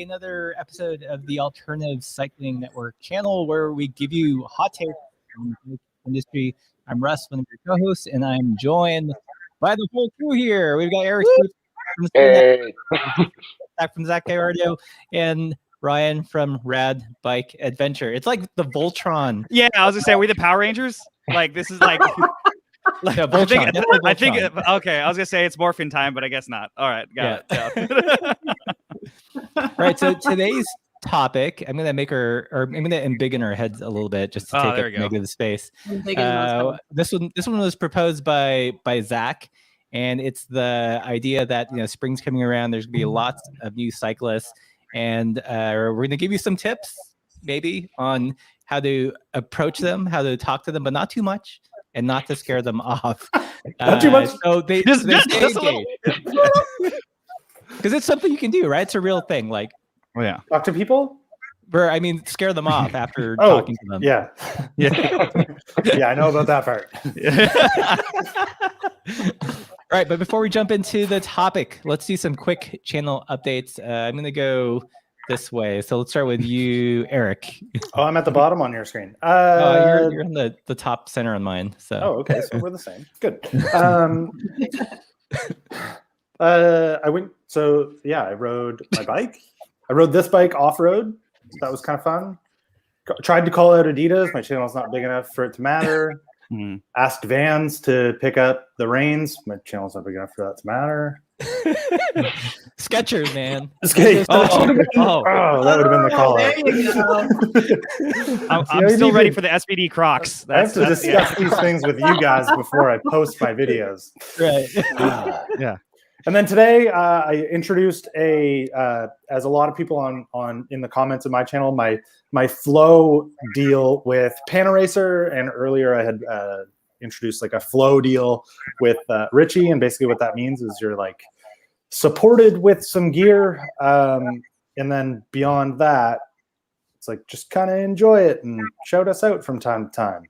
another episode of the Alternative Cycling Network channel where we give you hot takes from the industry. I'm Russ, one of your co-hosts, and I'm joined by the whole crew here. We've got Eric from Zach Cardio and Ryan from Rad Bike Adventure. It's like the Voltron. Yeah, I was gonna say, are we the Power Rangers? Like, this is like. Yeah, Voltron, I think okay. I was gonna say it's morphin time, but I guess not. All right, got it. Right. So today's topic, I'm gonna make her, or I'm gonna embiggen her heads a little bit just to take up negative space. This one was proposed by Zach, and it's the idea that spring's coming around. There's gonna be lots of new cyclists, and we're gonna give you some tips, maybe on how to approach them, how to talk to them, but not too much. And not to scare them off. Not too much. So they because it's something you can do, right? It's a real thing. Like, talk to people. Scare them off after talking to them. Yeah. I know about that part. All right, but before we jump into the topic, let's do some quick channel updates. I'm going to go this way. So let's start with you, Eric. Oh, I'm at the bottom on your screen. You're in the top center on mine. So. Oh, okay. So we're the same. Good. I rode my bike. I rode this bike off-road. That was kind of fun. Tried to call out Adidas. My channel's not big enough for it to matter. Asked Vans to pick up the reins. My channel's not big enough for that to matter. Skechers, man. That would have been the call out. I'm still ready for the SBD Crocs. I have to discuss these things with you guys before I post my videos. Right. Yeah. And then today, I introduced as a lot of people on in the comments of my channel, my flow deal with Panaracer, and earlier I had introduced like a flow deal with Richie, and basically what that means is you're like supported with some gear, and then beyond that, it's like just kind of enjoy it and shout us out from time to time.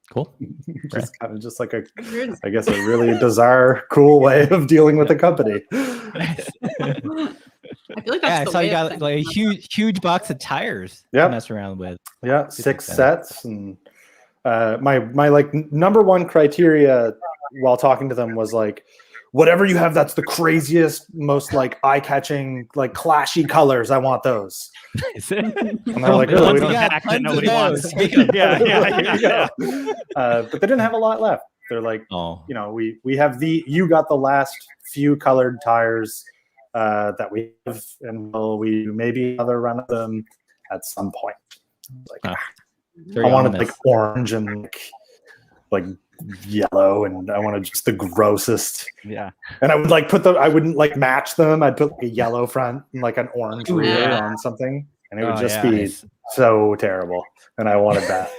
Cool. It's kind of just like a really bizarre, cool way of dealing with the company. I feel like that's I saw you got like a huge box of tires to mess around with. Yeah, 6 sets, and my like number one criteria while talking to them was like, whatever you have that's the craziest, most like eye-catching, like clashy colors, I want those. And they're like, oh, we don't have that nobody wants. Yeah. But they didn't have a lot left. They're like, we have you got the last few colored tires that we have, and we maybe another run of them at some point. Like, I wanted like orange and like yellow, and I wanted just the grossest. Yeah. And I would like I wouldn't like match them. I'd put like a yellow front and like an orange rear on something, and it would just be so terrible. And I wanted that.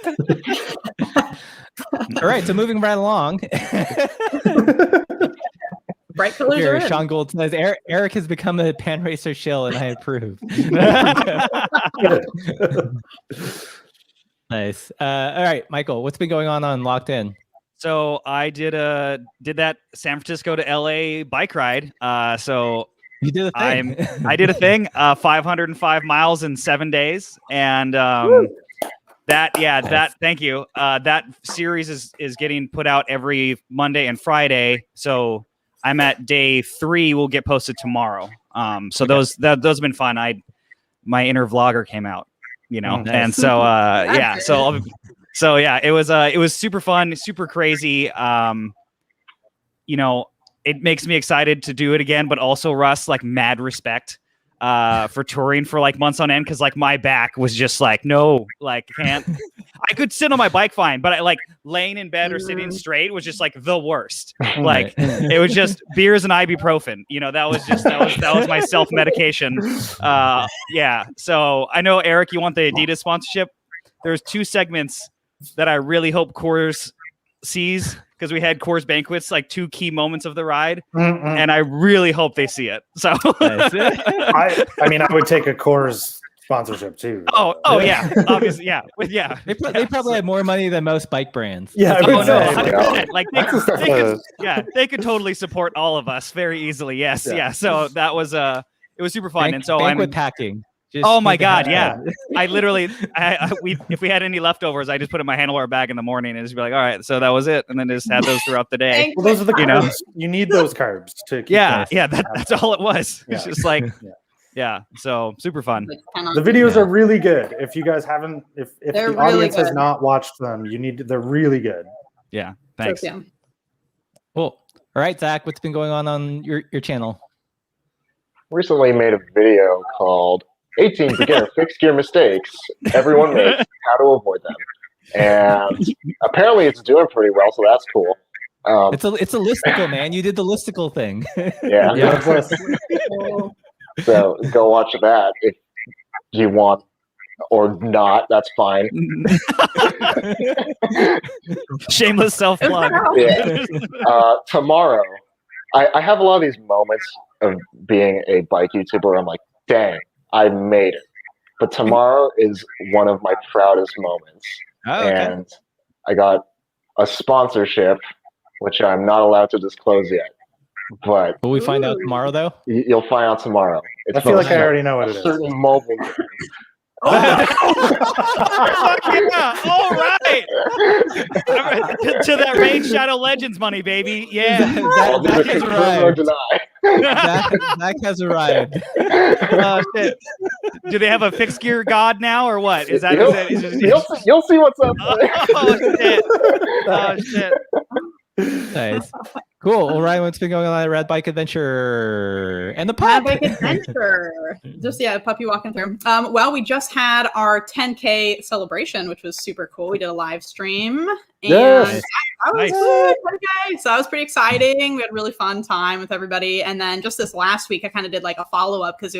All right, so moving right along. Bright colors are in. Sean Gold says Eric has become a Panaracer shill, and I approve. Nice. All right, Michael, what's been going on Locked In? So I did that San Francisco to LA bike ride. So you did a thing. I did a thing. 505 miles in 7 days, and thank you. That series is getting put out every Monday and Friday. So I'm at day 3. Will get posted tomorrow. So those have been fun. My inner vlogger came out. Nice. And so it was super fun, super crazy. It makes me excited to do it again, but also Russ, like, mad respect for touring for like months on end, because like my back was just like, no, like can't. I could sit on my bike fine, but I like laying in bed or sitting straight was just like the worst. Like it was just beers and ibuprofen. That was my self-medication. So I know, Eric, you want the Adidas sponsorship. There's 2 segments that I really hope Coors sees, because we had Coors banquets, like 2 key moments of the ride, and I really hope they see it. So I would take a Coors sponsorship too. Oh yeah, obviously, yeah. They probably have more money than most bike brands. Yeah, like they could totally support all of us very easily. Yes, yeah. So that was it It was super fun. And so banquet packing. Just oh my God, yeah. I literally, if we had any leftovers, I just put it in my handlebar bag in the morning and just be like, all right, so that was it. And then just had those throughout the day. Well, those are the carbs. You need those carbs to keep that's all it was. It's just like, so super fun. The videos are really good. If you guys haven't, if the audience has not watched them, they're really good. Yeah, thanks. So, Cool. All right, Zach, what's been going on your channel? Recently made a video called 18 beginner fixed gear mistakes everyone makes, how to avoid them. And apparently it's doing pretty well, so that's cool. It's a listicle, man. You did the listicle thing. Yeah. So go watch that if you want, or not, that's fine. Shameless self-plug. Yeah. Tomorrow, I have a lot of these moments of being a bike YouTuber where I'm like, dang, I made it. But tomorrow is one of my proudest moments. Oh, okay. And I got a sponsorship, which I'm not allowed to disclose yet. But will we find out tomorrow, though? You'll find out tomorwer. I feel like I already know what it is. Certain mobile game. All right. to that Raid Shadow Legends money, baby. Yeah. Zach has arrived. Zach has arrived. Oh, shit. Do they have a fixed gear god now, or what? Is that? You'll see what's up. Oh shit! Oh shit! Nice. Cool. Well, Ryan, what's been going on at Rad Bike Adventure and the pup? Rad Bike Adventure. Just puppy walking through. Well, we just had our 10K celebration, which was super cool. We did a live stream, and that was 10K, so that was pretty exciting. We had a really fun time with everybody. And then just this last week, I kind of did like a follow up because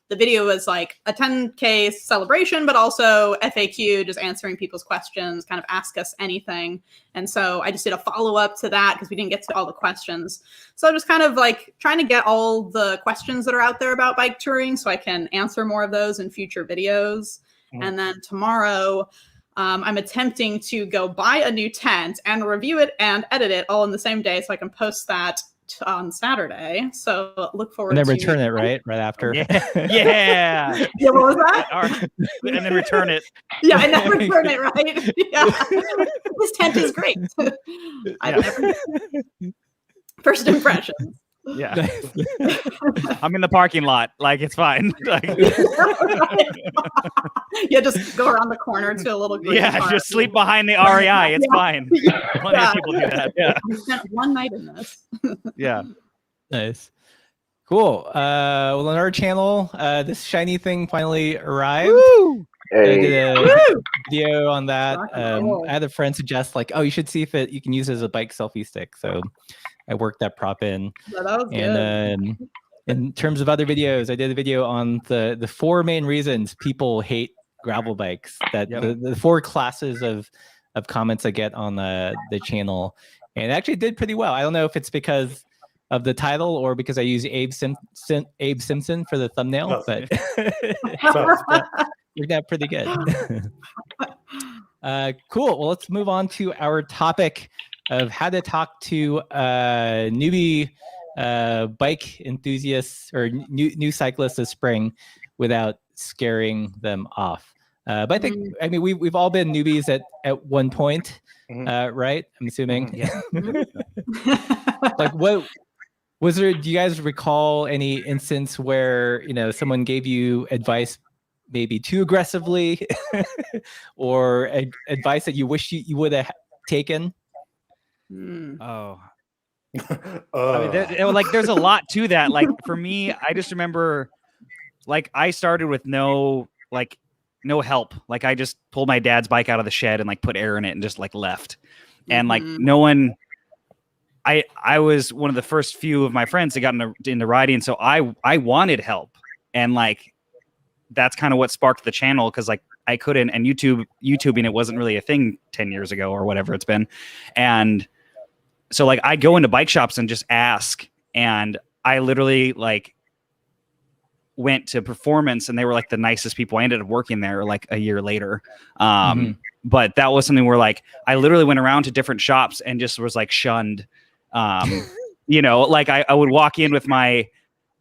the video was like a 10K celebration, but also FAQ, just answering people's questions, kind of ask us anything. And so I just did a follow-up to that because we didn't get to all the questions. So I'm just kind of like trying to get all the questions that are out there about bike touring so I can answer more of those in future videos. Mm-hmm. And then tomorrow, I'm attempting to go buy a new tent and review it and edit it all in the same day so I can post that on Saturday, so look forward and then to return it right after. Yeah. What was that? And then return it. Yeah, and then return it, right? Yeah. This tent is great. First impressions. Yeah. I'm in the parking lot. Like, it's fine. Yeah, just go around the corner to a little green car. Just sleep behind the REI. It's fine. Plenty of people do that. Yeah. We spent one night in this. Yeah. Nice. Cool. Well, on our channel, this shiny thing finally arrived. Woo! I did a video on that. I had a friend suggest like, oh, you should see if you can use it as a bike selfie stick. So I worked that prop in. Yeah, that was good. In terms of other videos, I did a video on the 4 main reasons people hate gravel bikes. That the 4 classes of comments I get on the channel, and it actually did pretty well. I don't know if it's because of the title or because I use Abe Simpson for the thumbnail, but worked out pretty good. Cool. Well, let's move on to our topic of how to talk to newbie bike enthusiasts or new cyclists this spring without scaring them off. But I think, I mean, we've all been newbies at one point, right? I'm assuming. Yeah. Like, what was there? Do you guys recall any instance where someone gave you advice maybe too aggressively, or advice that you wish you would have taken? Oh. I mean, there's a lot to that. Like, for me, I just remember, like, I started with no help. Like, I just pulled my dad's bike out of the shed and like put air in it and just like left. And like no one, I was one of the first few of my friends that got into riding. So I wanted help. And like, that's kind of what sparked the channel. Cause like I couldn't, and YouTubing, it wasn't really a thing 10 years ago or whatever it's been. And so like I go into bike shops and just ask, and I literally like went to Performance and they were like the nicest people. I ended up working there like a year later. But that was something where like I literally went around to different shops and just was like shunned. Like I would walk in with my,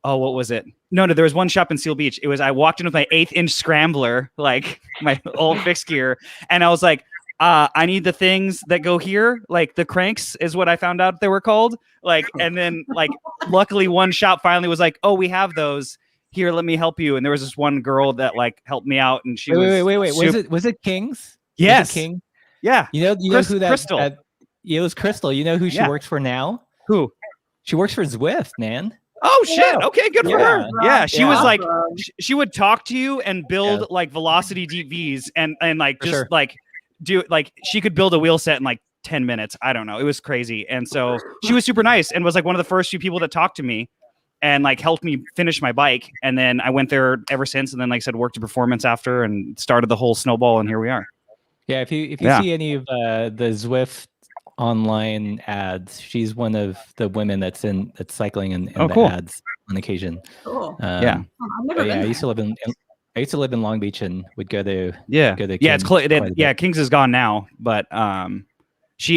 what was it? No, there was one shop in Seal Beach. I walked in with my 1/8-inch scrambler, like my old fixed gear, and I was like, I need the things that go here, like the cranks is what I found out they were called. Like, and then like, luckily one shop finally was like, oh, we have those here. Let me help you. And there was this one girl that like helped me out, and she wait. Was it King's? Yes. Was it King? Yeah. You know who that? Crystal. It was Crystal. You know who she works for now? Who? She works for Zwift, man. Oh shit! Okay, good for her. Yeah, she was like, she would talk to you and build like velocity DVs and like just like do like she could build a wheel set in like 10 minutes. I don't know. It was crazy, and so she was super nice and was like one of the first few people that talked to me and like helped me finish my bike. And then I went there ever since. And then like I said, worked at Performance after and started the whole snowball. And here we are. Yeah, if you see any of the Zwift online ads, she's one of the women that's cycling in the ads on occasion. Cool. Yeah. I used to live in Long Beach and would go to King's is gone now, but I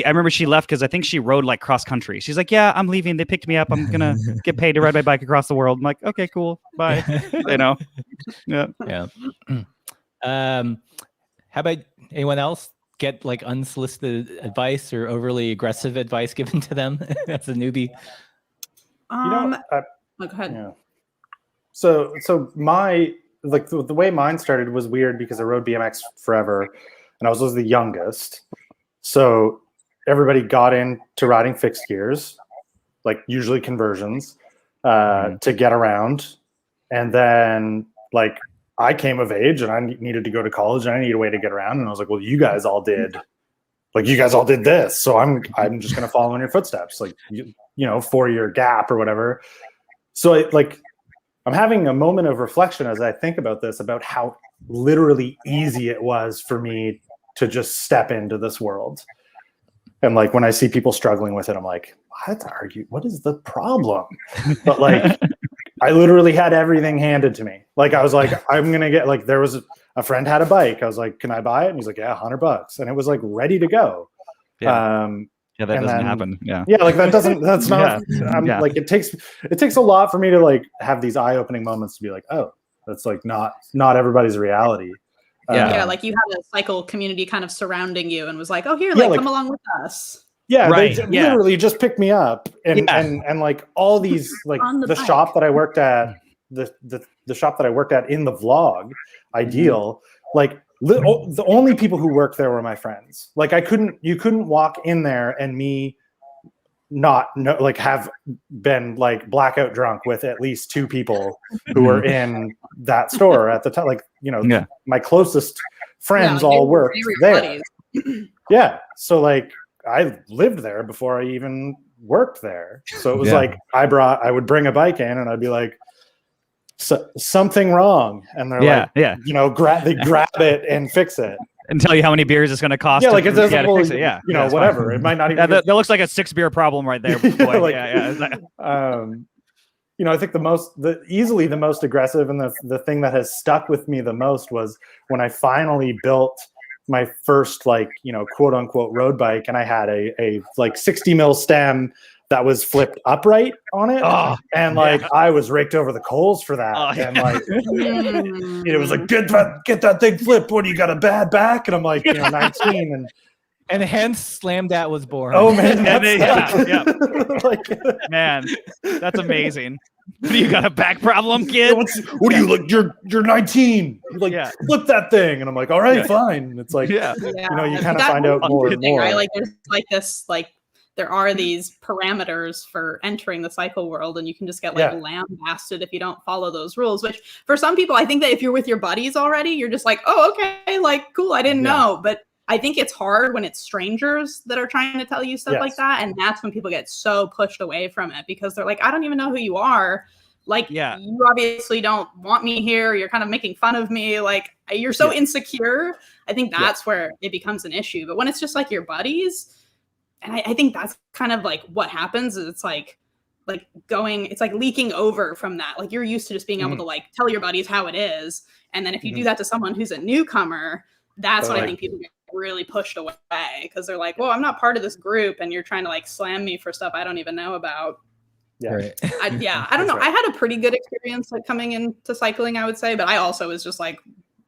remember she left because I think she rode like cross country. She's like, yeah, I'm leaving. They picked me up. I'm gonna get paid to ride my bike across the world. I'm like, okay, cool, bye. Yeah. How about anyone else get like unsolicited advice or overly aggressive advice given to them as a newbie? Go ahead. Yeah. So my like the way mine started was weird because I rode BMX forever, and I was the youngest. So everybody got into riding fixed gears, like usually conversions, to get around, and then like I came of age and I needed to go to college and I needed a way to get around. And I was like, well, you guys all did this. So I'm just going to follow in your footsteps, like, 4-year gap or whatever. So I'm having a moment of reflection as I think about this, about how literally easy it was for me to just step into this world. And like, when I see people struggling with it, I'm like, what is the problem? But like, I literally had everything handed to me. Like, I was like, I'm going to get, like, there was a friend had a bike. I was like, can I buy it? And he's like, yeah, $100. And it was like ready to go. Yeah. That doesn't happen. Yeah. Yeah. Like that's not, like, it takes a lot for me to like have these eye-opening moments to be like, oh, that's like not everybody's reality. Like you had a cycle community kind of surrounding you and was like, oh, here, come along with us. Yeah, right. They literally just picked me up and like all these, like the shop that I worked at, the shop that I worked at in the vlog, Ideal, like the only people who worked there were my friends. Like you couldn't walk in there and me not know, like have been like blackout drunk with at least 2 people who were in that store at the time. Like, my closest friends all worked there. Yeah. So like, I lived there before I even worked there. So it was like, I would bring a bike in and I'd be like, something wrong. And they're they grab it and fix it. And tell you how many beers it's going to cost. Yeah, like it doesn't, whatever. Fine. It might not even. That looks like a 6-beer problem right there. Boy. I think easily the most aggressive and the thing that has stuck with me the most was when I finally built my first quote unquote road bike, and I had a 60 mil stem that was flipped upright on it. I was raked over the coals for that. And it was like, get that thing flipped when you got a bad back. And I'm like, 19 and hence Slam Dat was born. Oh man. Man, that's amazing. You got a back problem, kid? What are you like? You're 19. You're flip that thing. And I'm like, all right, fine. It's like, you kind of find out more and more. Right? Like there's like this, like there are these parameters for entering the cycle world, and you can just get lambasted if you don't follow those rules, which for some people, I think that if you're with your buddies already, you're just like, oh, okay, like cool. I didn't know. But I think it's hard when it's strangers that are trying to tell you stuff like that. And that's when people get so pushed away from it because they're like, I don't even know who you are. Like, you obviously don't want me here. You're kind of making fun of me. Like, you're so insecure. I think that's where it becomes an issue. But when it's just like your buddies, and I think that's kind of like what happens is it's like leaking over from that. Like, you're used to just being able to like tell your buddies how it is. And then if you do that to someone who's a newcomer, that's when I think people get really pushed away because they're like, well, I'm not part of this group and you're trying to like slam me for stuff I don't even know about. Yeah. Right. I don't know. Right. I had a pretty good experience like coming into cycling, I would say, but I also was just like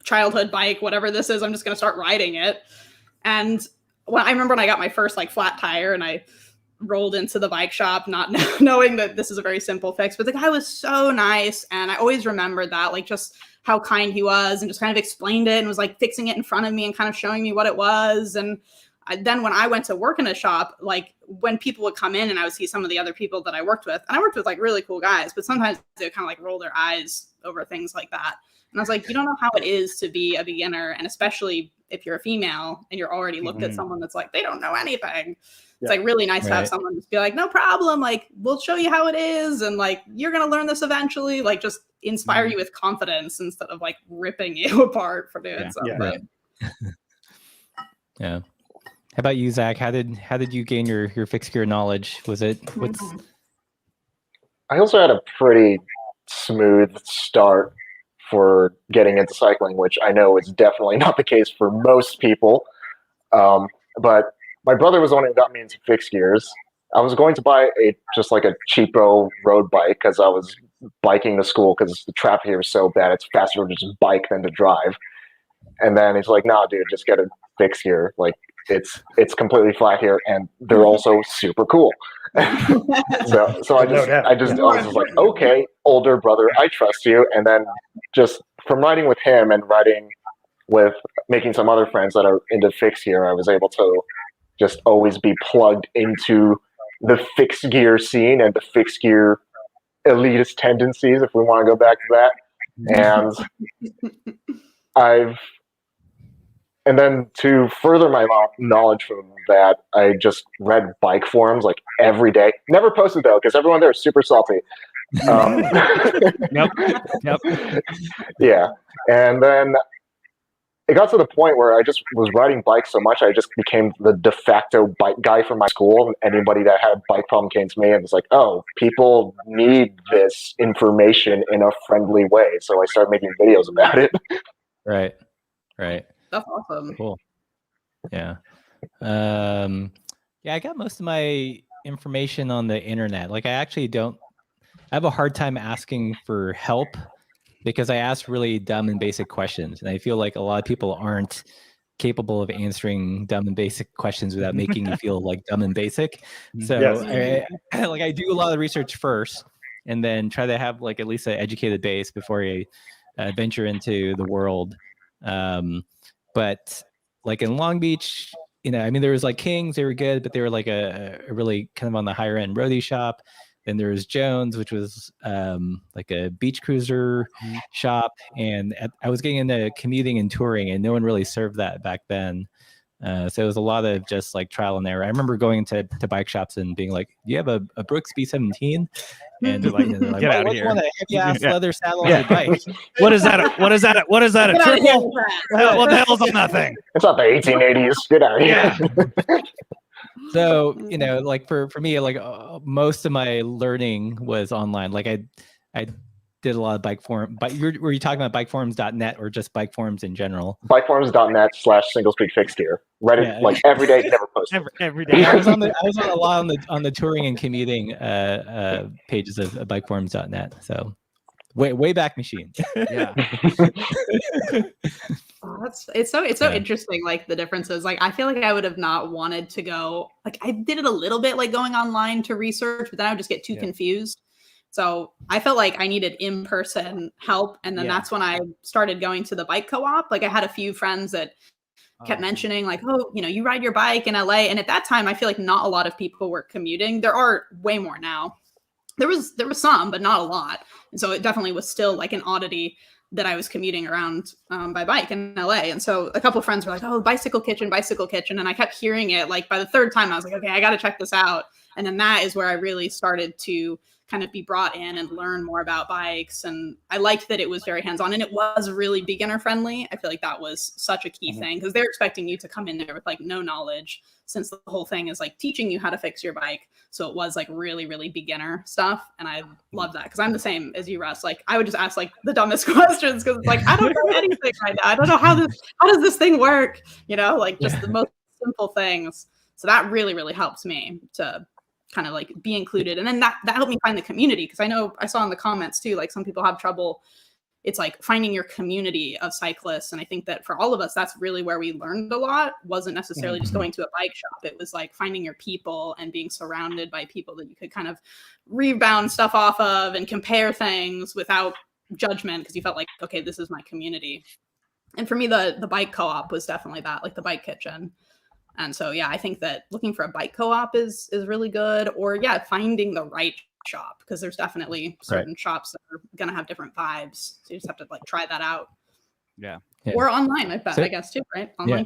childhood bike, whatever this is, I'm just going to start riding it. And I remember when I got my first like flat tire and I rolled into the bike shop, not knowing that this is a very simple fix, but the guy was so nice. And I always remembered that, like just how kind he was and just kind of explained it and was like fixing it in front of me and kind of showing me what it was. And then when I went to work in a shop, like when people would come in and I would see some of the other people that I worked with, and I worked with like really cool guys, but sometimes they would kind of like roll their eyes over things like that. And I was like, you don't know how it is to be a beginner. And especially if you're a female and you're already looked at someone that's like, they don't know anything. It's like really nice to have someone just be like, no problem. Like, we'll show you how it is. And like, you're going to learn this eventually. Like, just inspire you with confidence instead of like ripping you apart for doing something. Yeah. How about you, Zach? How did you gain your fixed gear knowledge? Was it I also had a pretty smooth start for getting into cycling, which I know is definitely not the case for most people. But my brother was the one who got me into fixed gears. I was going to buy just like a cheapo road bike because I was biking to school because the traffic here is so bad. It's faster to just bike than to drive. And then he's like, "Nah, dude, just get a fixed gear. Like it's completely flat here, and they're also super cool." so I was just like, "Okay, older brother, I trust you." And then just from riding with him and riding with making some other friends that are into fixed gear, I was able to just always be plugged into the fixed gear scene and the fixed gear elitist tendencies, if we want to go back to that. And then to further my knowledge from that, I just read bike forums like every day. Never posted though, because everyone there is super salty. Yep. Yeah. And then it got to the point where I just was riding bikes so much, I just became the de facto bike guy for my school. And anybody that had a bike problem came to me and was like, "Oh, people need this information in a friendly way." So I started making videos about it. Right. That's awesome. Cool. Yeah. I got most of my information on the internet. Like I have a hard time asking for help because I ask really dumb and basic questions. And I feel like a lot of people aren't capable of answering dumb and basic questions without making you feel like dumb and basic. So I do a lot of research first and then try to have like at least an educated base before I venture into the world. But like in Long Beach, there was like Kings, they were good, but they were like a really kind of on the higher end roadie shop. Then there was Jones, which was like a beach cruiser shop. And I was getting into commuting and touring, and no one really served that back then. So it was a lot of just like trial and error. I remember going to bike shops and being like, "Do you have a Brooks B17?" And they're like, "Get out of here! Want a heavy-ass leather saddle on your bike? What is that? What is that? What is that? A triple? What the hell's on that thing? It's not the 1880s. Get out of here!" Yeah. So like for me, like most of my learning was online. Like I did a lot of bike forum, but were you talking about bikeforums.net or just bike forums in general? Bikeforums.net/single-speed fixed gear. Reddit, like every day, never posted. Every day. I was on a lot on the touring and commuting pages of bikeforums.net. So way back machine. Yeah. It's so interesting, like the differences. Like I feel like I would have not wanted to go, like I did it a little bit like going online to research, but then I would just get too confused. So I felt like I needed in-person help. And then that's when I started going to the bike co-op. Like I had a few friends that kept mentioning like, "Oh, you ride your bike in LA." And at that time, I feel like not a lot of people were commuting. There are way more now. There was some, but not a lot. And so it definitely was still like an oddity that I was commuting around by bike in LA. And so a couple of friends were like, "Oh, bicycle kitchen. And I kept hearing it. Like by the third time, I was like, "Okay, I got to check this out." And then that is where I really started to kind of be brought in and learn more about bikes. And I liked that it was very hands-on and it was really beginner friendly. I feel like that was such a key thing because they're expecting you to come in there with like no knowledge, since the whole thing is like teaching you how to fix your bike. So it was like really, really beginner stuff. And I love that because I'm the same as you, Russ. Like I would just ask like the dumbest questions because it's like, I don't know anything right now. I don't know how does this thing work? Like just the most simple things. So that really, really helps me to kind of like be included. And then that helped me find the community, because I saw in the comments too, like some people have trouble. It's like finding your community of cyclists. And I think that for all of us, that's really where we learned a lot. Wasn't necessarily just going to a bike shop. It was like finding your people and being surrounded by people that you could kind of rebound stuff off of and compare things without judgment, because you felt like, okay, this is my community. And for me, the bike co-op was definitely that, like the bike kitchen. And so, yeah, I think that looking for a bike co-op is really good, or yeah, finding the right shop, because there's definitely certain shops that are going to have different vibes. So you just have to like try that out. Yeah. Or online, I guess too, right? Online.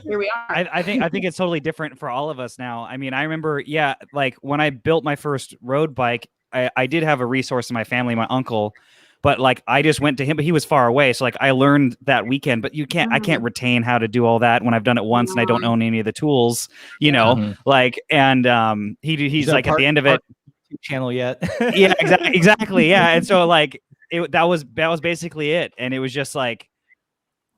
Here we are. I think it's totally different for all of us now. I mean, I remember, like when I built my first road bike, I did have a resource in my family, my uncle, but like I just went to him, but he was far away. So like I learned that weekend, but I can't retain how to do all that when I've done it once and I don't own any of the tools, you know, like, and he's like at the end of it, channel yet. Yeah, exactly. Yeah. And so like that was basically it. And it was just like,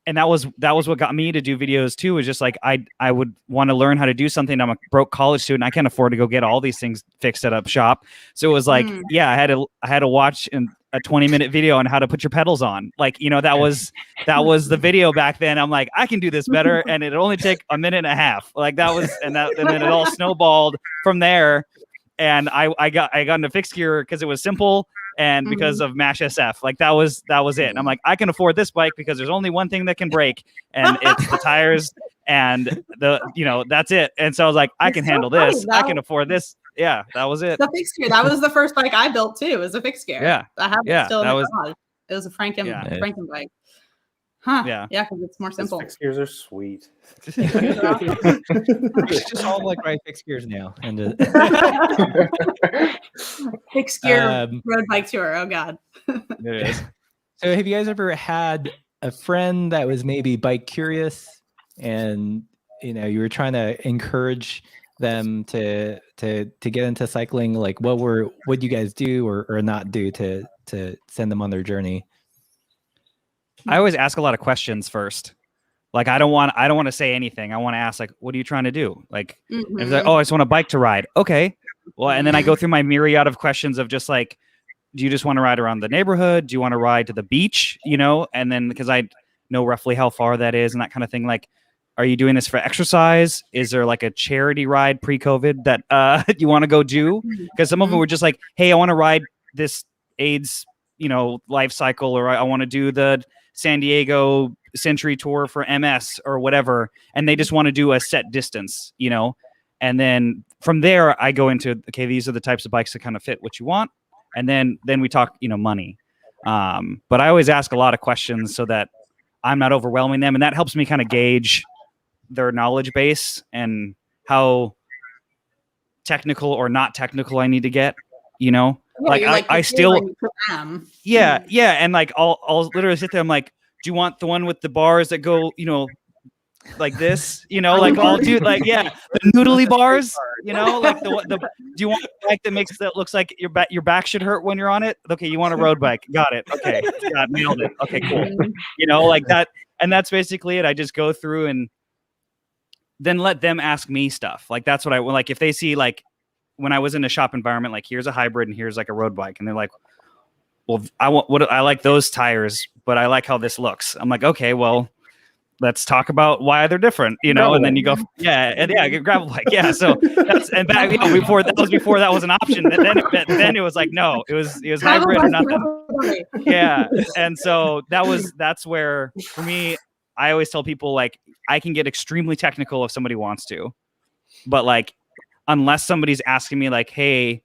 and that was what got me to do videos too, was just like I would want to learn how to do something. I'm a broke college student. I can't afford to go get all these things fixed at a shop. So it was like, I had to watch a 20-minute video on how to put your pedals on. Like, you know, that was the video back then. I'm like, I can do this better. And it'd only take a minute and a half. Like and then it all snowballed from there. And I got into fixed gear because it was simple and because of Mash SF. Like that was it. And I'm like, I can afford this bike because there's only one thing that can break, and it's the tires and that's it. And so I was like, I can handle this. I can afford this. Yeah, that was it. The fixed gear. That was the first bike I built too. It was a fixed gear. Yeah. I have it still in the garage. It was a Franken bike. Huh. Yeah, because it's more simple. Fixed gears are sweet. It's just all like fixed gears now. And fixed gear road bike tour. Oh God. It is. So have you guys ever had a friend that was maybe bike curious, and you were trying to encourage them to get into cycling? Like what you guys do or not do to send them on their journey? I always ask a lot of questions first. Like I don't want to say anything. I want to ask like, what are you trying to do? Like, if it's like, oh, I just want a bike to ride. Okay. Well, and then I go through my myriad of questions of just like, do you just want to ride around the neighborhood? Do you want to ride to the beach? And then because I know roughly how far that is and that kind of thing. Like, are you doing this for exercise? Is there like a charity ride pre-COVID that you want to go do? Because some of them were just like, hey, I want to ride this AIDS, life cycle, or I want to do the San Diego Century Tour for MS or whatever. And they just want to do a set distance, and then from there I go into, okay, these are the types of bikes that kind of fit what you want. And then we talk, money. But I always ask a lot of questions so that I'm not overwhelming them. And that helps me kind of gauge their knowledge base and how technical or not technical I need to get, Yeah, I still, yeah. And like, I'll literally sit there. I'm like, do you want the one with the bars that go, like this, like I'll do like, the noodly bars, like the do you want a bike that looks like your back should hurt when you're on it? Okay. You want a road bike. Got it. Okay. Got nailed it. Okay, cool. Like that. And that's basically it. I just go through and then let them ask me stuff. Like, that's what I like. If they see like, when I was in a shop environment, like here's a hybrid and here's like a road bike, and they're like, well, I like those tires, but I like how this looks. I'm like, okay, well, let's talk about why they're different, and then you go, gravel bike. Yeah. So that's, and back, before that was an option. Then it was like, no, it was hybrid or nothing. Yeah. And so that's where, for me, I always tell people like, I can get extremely technical if somebody wants to, but like, unless somebody's asking me like, hey,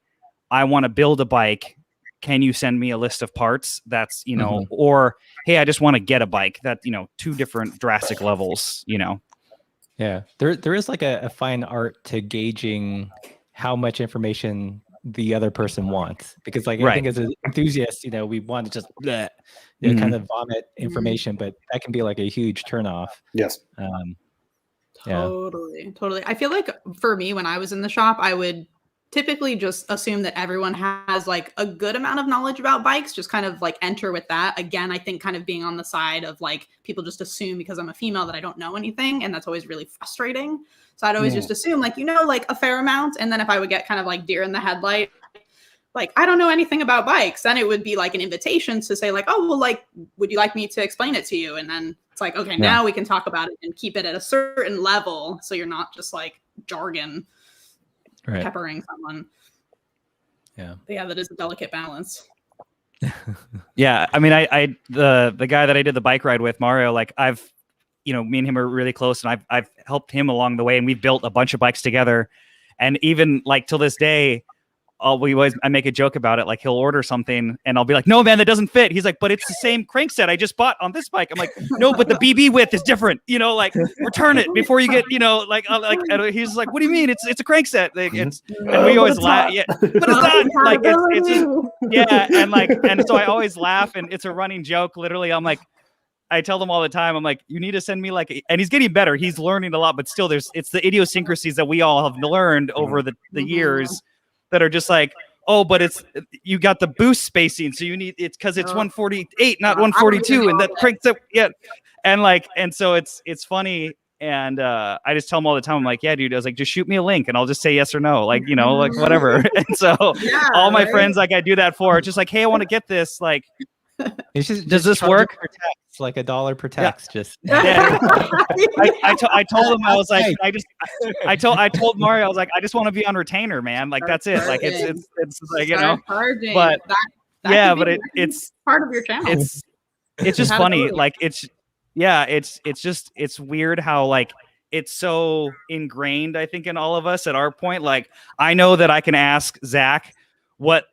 I want to build a bike, can you send me a list of parts? That's, or, hey, I just want to get a bike. That, two different drastic levels, Yeah. There is like a fine art to gauging how much information the other person wants. Because like, I think as an enthusiast, we want to just kind of vomit information, but that can be like a huge turnoff. Yes. Totally. I feel like for me, when I was in the shop, I would typically just assume that everyone has like a good amount of knowledge about bikes, just kind of like enter with that. Again, I think kind of being on the side of like people just assume because I'm a female that I don't know anything, and that's always really frustrating. So I'd always just assume like, like a fair amount. And then if I would get kind of like deer in the headlight, like, I don't know anything about bikes, then it would be like an invitation to say like, oh, well, like, would you like me to explain it to you? And then it's like, okay, now we can talk about it and keep it at a certain level. So you're not just like jargon peppering someone. Yeah. But yeah, that is a delicate balance. Yeah. I mean, I the guy that I did the bike ride with, Mario, like I've, me and him are really close, and I've helped him along the way, and we've built a bunch of bikes together. And even like till this day, I make a joke about it. Like he'll order something and I'll be like, no, man, that doesn't fit. He's like, but it's the same crankset I just bought on this bike. I'm like, no, but the BB width is different. Like return it before you get, and he's like, what do you mean? It's a crankset. And we always laugh. Yeah, but it's not like, it's just, yeah. And so I always laugh, and it's a running joke. Literally, I'm like, I tell them all the time, I'm like, you need to send me and he's getting better. He's learning a lot, but still it's the idiosyncrasies that we all have learned over the years that are just like, oh, but you got the boost spacing, so you need it's because it's 148, not 142, and that cranks up. Yeah, and so it's funny, and I just tell them all the time, I'm like, yeah, dude, I was like, just shoot me a link, and I'll just say yes or no, like like whatever. And so all my friends, like I do that for, just like, hey, I want to get this, like. Does this work? It's like $1 per text. Just I told him, I was like, I told Mario, I was like, I just want to be on retainer, man. Like that's it. Like it's like but that but it's part of your channel. It's just funny. Like it's weird how like it's so ingrained, I think, in all of us at our point. Like I know that I can ask Zach what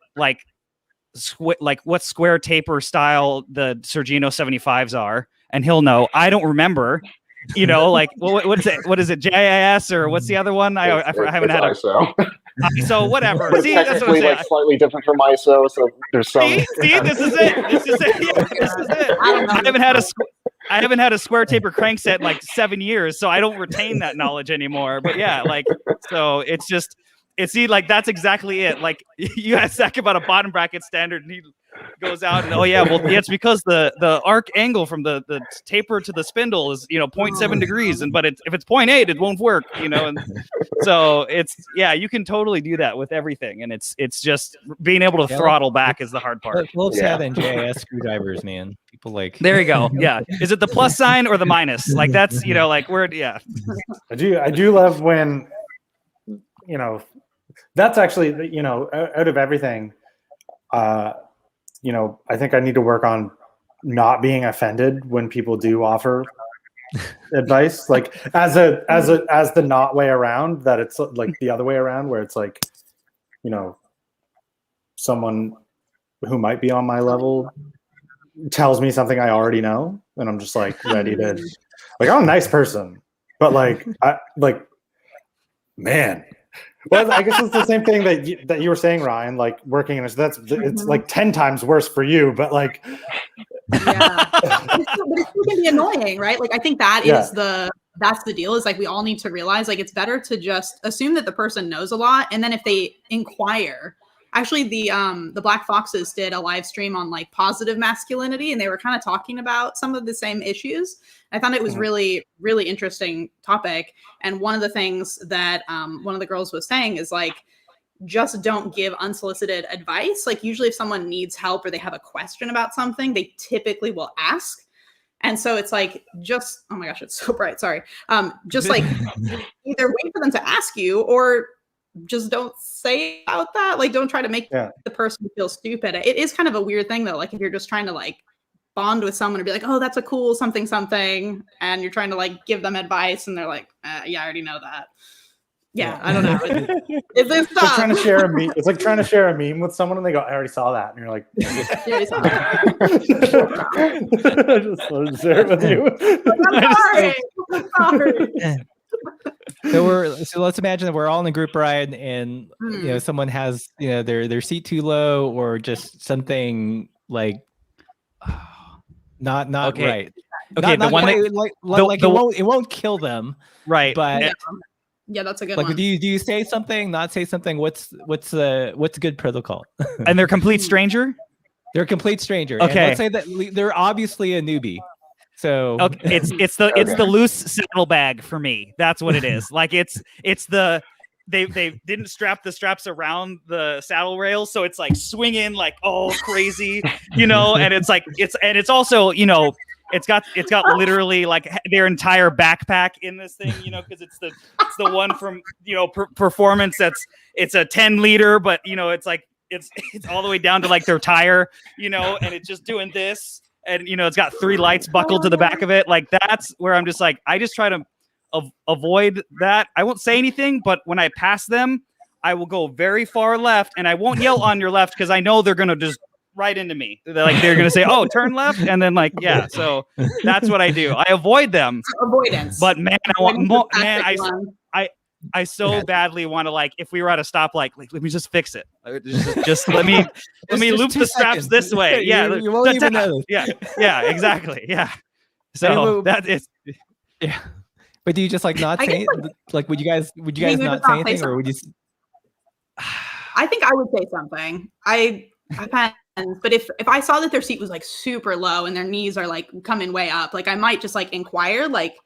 what square taper style the Sergino 75s are, and he'll know. I don't remember, like what is it JIS or what's the other one? I haven't had ISO. So whatever. See, that's what I'm saying. Like slightly different from ISO, so there's some. See, this is it. Yeah, this is it. I haven't had a square taper crankset in like 7 years, so I don't retain that knowledge anymore. But yeah, so it's just. Like that's exactly it. Like you asked Zach about a bottom bracket standard, and he goes out and it's because the arc angle from the taper to the spindle is 0.7 degrees, but if it's 0.8, it won't work. And so you can totally do that with everything, and it's just being able to throttle back is the hard part. Than JIS screwdrivers, man. People like there you go. Yeah, is it the plus sign or the minus? Like that's like where I do love when that's actually, out of everything, I think I need to work on not being offended when people do offer advice, like as the not way around, that it's like the other way around, where it's like, someone who might be on my level tells me something I already know, and I'm just like ready to, like, I'm a nice person, but man. Well, I guess it's the same thing that you were saying, Ryan. Like working in it's like 10 times worse for you, but like, yeah, but it can be annoying, right? Like I think that's the deal. Is like we all need to realize like it's better to just assume that the person knows a lot, and then if they inquire. Actually, the Black Foxes did a live stream on like positive masculinity, and they were kind of talking about some of the same issues. I thought it was really, really interesting topic. And one of the things that one of the girls was saying is like, just don't give unsolicited advice. Like usually if someone needs help or they have a question about something, they typically will ask. And so it's like, just, oh my gosh, it's so bright. Sorry. Just like either wait for them to ask you or just don't say about that. Like, don't try to make the person feel stupid. It is kind of a weird thing though. Like if you're just trying to like bond with someone and be like, oh, that's a cool something. And you're trying to like give them advice and they're like, yeah, I already know that. Yeah, I don't know. It's like trying to share a meme. It's like trying to share a meme with someone and they go, I already saw that. And you're like, yeah, I saw that. I just wanted to share it with you. I'm sorry. So let's imagine that we're all in a group ride and someone has their seat too low or just something like not okay. right. Okay, not the one quite, that it won't kill them, right? But Yeah, that's a good like, one. do you say something, not say something? What's good protocol? And they're complete stranger? They're a complete stranger. Okay. And let's say that they're obviously a newbie. So okay, it's the loose saddlebag for me. That's what it is. Like it's the they didn't strap the straps around the saddle rails, so it's like swinging like all crazy, and it's also, it's got literally like their entire backpack in this thing, because it's the one from performance it's a 10-liter, but it's like it's all the way down to like their tire, and it's just doing this, and it's got 3 lights buckled to the back of it. Like that's where I'm just like, I just try to avoid that. I won't say anything, but when I pass them, I will go very far left, and I won't yell on your left because I know they're gonna just right into me. They're gonna say, "Oh, turn left," and then like, yeah. So that's what I do. I avoid them. Avoidance. But man, I so badly want to, like, if we were at a stoplight, like, let me just fix it. Just let me loop the straps this way. Yeah, you won't even know. Yeah, exactly. Yeah. So that is, yeah. But do you just like not say like would you guys not say anything, or would you? I think I would say something. I depends, but if I saw that their seat was like super low and their knees are like coming way up, like I might just like inquire, like,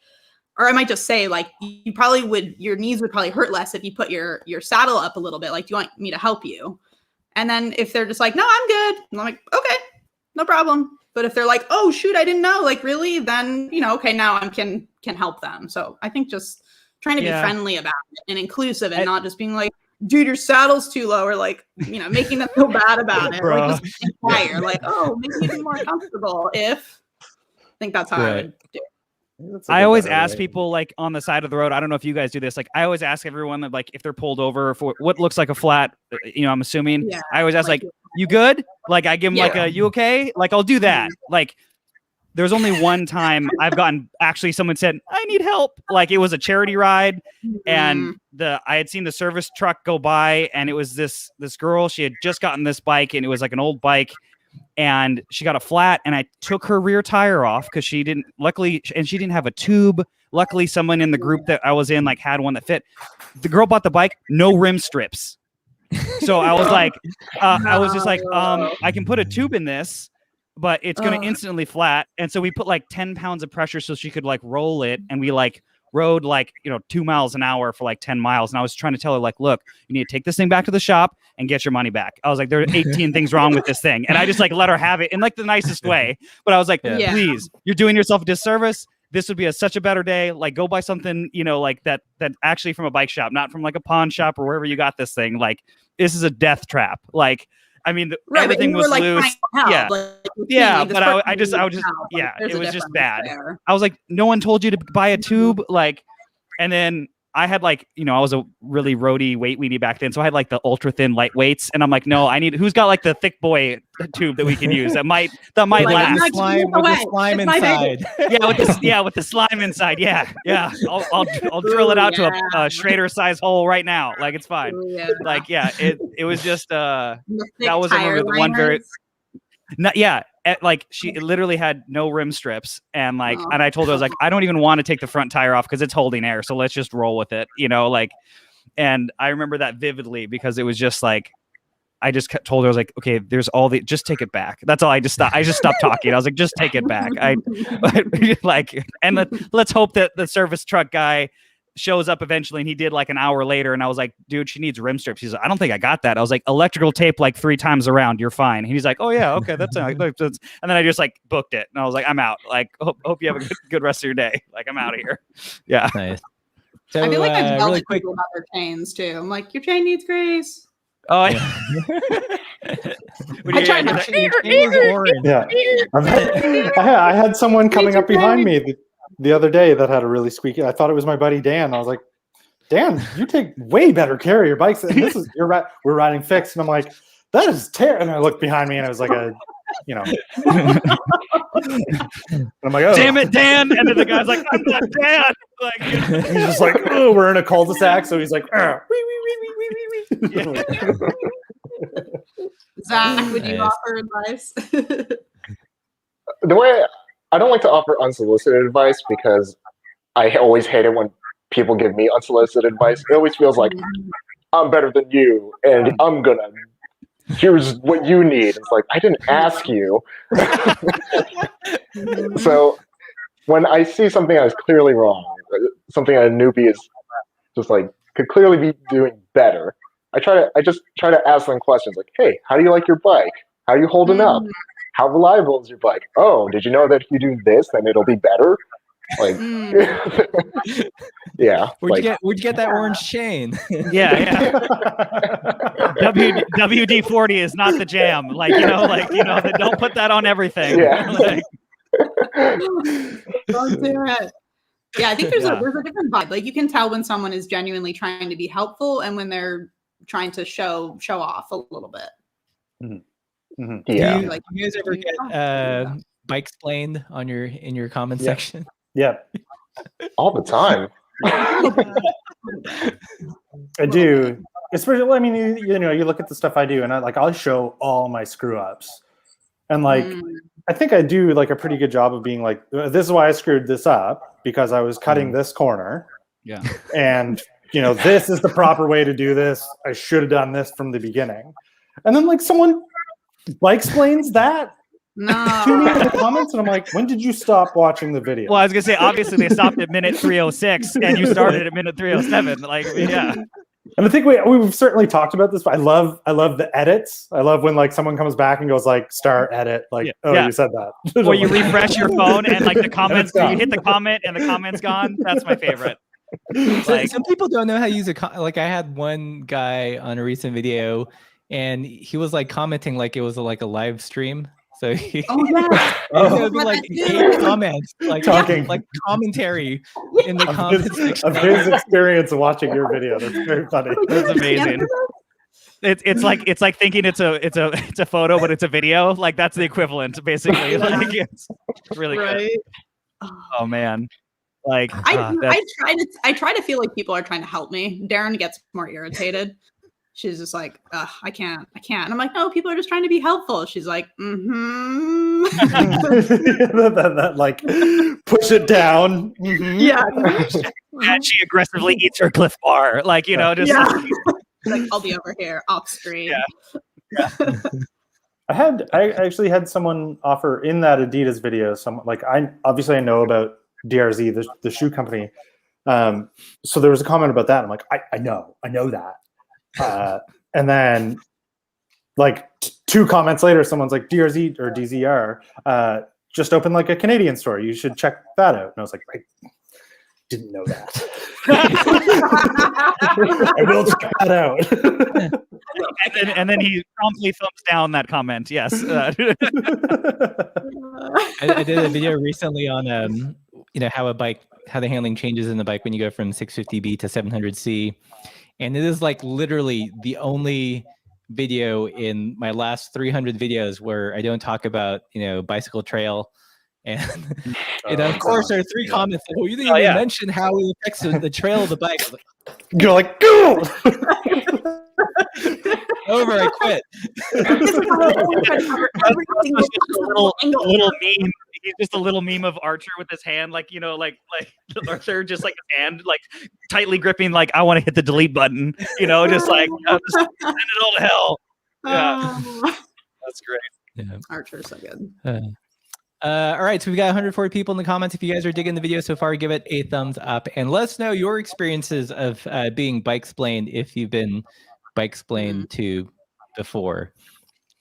or I might just say like, your knees would probably hurt less if you put your saddle up a little bit. Like, do you want me to help you? And then if they're just like, no, I'm good, I'm like, okay, no problem. But if they're like, oh shoot, I didn't know, like really, then okay, now I can help them. So I think just trying to be friendly about it and inclusive, and not just being like, dude, your saddle's too low, or like, making them feel bad about it. Or like just inquire, like, oh, maybe you'd be more comfortable if. I think that's how I would do it. I always ask people, like, on the side of the road, I don't know if you guys do this, like, I always ask everyone that, like, if they're pulled over for what looks like a flat, I'm assuming, I always ask, like, you good? Like, I give them like a, you okay? Like, I'll do that. Like, there's only one time I've gotten, actually someone said, I need help. Like, it was a charity ride, and I had seen the service truck go by, and it was this girl, she had just gotten this bike, and it was like an old bike, and she got a flat, and I took her rear tire off because she didn't have a tube. Luckily, someone in the group that I was in like had one that fit. The girl bought the bike, no rim strips. So I was like, I was just like, I can put a tube in this, but it's going to instantly flat. And so we put like 10 pounds of pressure so she could like roll it. And we like rode like, 2 miles an hour for like 10 miles. And I was trying to tell her, like, look, you need to take this thing back to the shop and get your money back. I was like, there are 18 things wrong with this thing. And I just like let her have it in like the nicest way. But I was like, please, you're doing yourself a disservice. This would be such a better day. Like, go buy something, like that actually from a bike shop, not from like a pawn shop or wherever you got this thing. Like, this is a death trap. Like, I mean, everything was like, loose. Yeah. Like, but I just, it was just bad. There. I was like, no one told you to buy a tube. Like, and then I had like, I was a really roady weight weenie back then. So I had like the ultra thin lightweights, and I'm like, no, who's got like the thick boy tube that we can use that might like, last. With the slime inside. with the slime inside. Yeah. I'll drill it out to a Schrader size hole right now. Like, it's fine. Like, it was just that was the one very. Like, she literally had no rim strips, and like, and I told her, I was like, I don't even want to take the front tire off because it's holding air, so let's just roll with it, like. And I remember that vividly because it was just like, I just told her, I was like, okay, there's just take it back. That's all. I just stopped talking. I was like, just take it back. Let's hope that the service truck guy shows up eventually, and he did like an hour later, and I was like, dude, she needs rim strips. He's like, I don't think I got that. I was like, electrical tape like 3 times around, you're fine. And he's like, oh yeah, okay, that's and then I just like booked it, and I was like, I'm out. Like, hope you have a good rest of your day. Like, I'm out of here. Yeah. Nice. So, I feel like I've yelled at people about their chains too. I'm like, your chain needs grease. Oh, yeah. I tried not I had someone coming up behind me the other day that had a really squeaky. I thought it was my buddy Dan. I was like, Dan, you take way better care of your bikes. And we're riding fixed. And I'm like, that is terrible. And I looked behind me, and it was like a, and I'm like, oh, damn it, Dan. And then the guy's like, I'm not Dan. Like, he's just like, oh, we're in a cul-de-sac. So he's like, Zach, would you offer advice? The way I don't like to offer unsolicited advice because I always hate it when people give me unsolicited advice, it always feels like I'm better than you, and here's what you need. It's like, I didn't ask you. So when I see something that is clearly wrong, something that a newbie is just like could clearly be doing better, I just try to ask them questions like, hey, how do you like your bike? How are you holding up? How reliable is your bike? Oh, did you know that if you do this, then it'll be better? Like, yeah. Where'd you get that orange chain? Yeah. WD-40 is not the jam. Don't put that on everything. Yeah. Don't do it. Yeah, I think there's a different vibe. Like, you can tell when someone is genuinely trying to be helpful and when they're trying to show off a little bit. Mm-hmm. Mm-hmm. Yeah. Do you guys ever get bike explained in your comment section? Yeah. All the time. I do. Especially, I mean, you look at the stuff I do, and I'll show all my screw ups, and I think I do like a pretty good job of being like, this is why I screwed this up, because I was cutting this corner. Yeah. And this is the proper way to do this. I should have done this from the beginning. And then someone explains that to me in the comments, and I'm like, when did you stop watching the video? Well, I was gonna say, obviously they stopped at minute 306 and you started at minute 307. Like, yeah. And I think we've certainly talked about this, but I love the edits. I love when someone comes back and goes start edit, you said that. Or you refresh your phone and the comments, you hit the comment and the comment's gone. That's my favorite. Some people don't know how to use I had one guy on a recent video, and he was commenting like it was a live stream. So he would be 8 comments, talking commentary in the comments of his experience of watching your video. That's very funny. That's amazing. It's like thinking it's a photo, but it's a video. That's the equivalent, basically. It's really good. Oh man. I try to feel like people are trying to help me. Darren gets more irritated. She's just like, I can't. And I'm like, no, people are just trying to be helpful. She's like, that push it down. Mm-hmm. Yeah. And she aggressively eats her Cliff Bar. I'll be over here off screen. Yeah. I actually had someone offer in that Adidas video. I know about DRZ, the shoe company. So there was a comment about that. I'm like, I know that. And then 2 comments later, someone's like, DRZ or DZR just opened a Canadian store. You should check that out. And I was like, I didn't know that. I will check that out. and then he promptly thumbs down that comment. Yes. I did a video recently on how the handling changes in the bike when you go from 650B to 700C. And it is literally the only video in my last 300 videos where I don't talk about, bicycle trail. And, of course, there are 3 comments. Well, you didn't even mention how it affects the trail of the bike. You're like, go! Over, I quit. little meme. He's just a little meme of Archer with his hand, Arthur, just his hand, tightly gripping, I want to hit the delete button, just send it all to hell. Yeah, that's great. Yeah. Archer's so good. All right, so we've got 140 people in the comments. If you guys are digging the video so far, give it a thumbs up and let us know your experiences of being bike-splained if you've been bike-splained to before.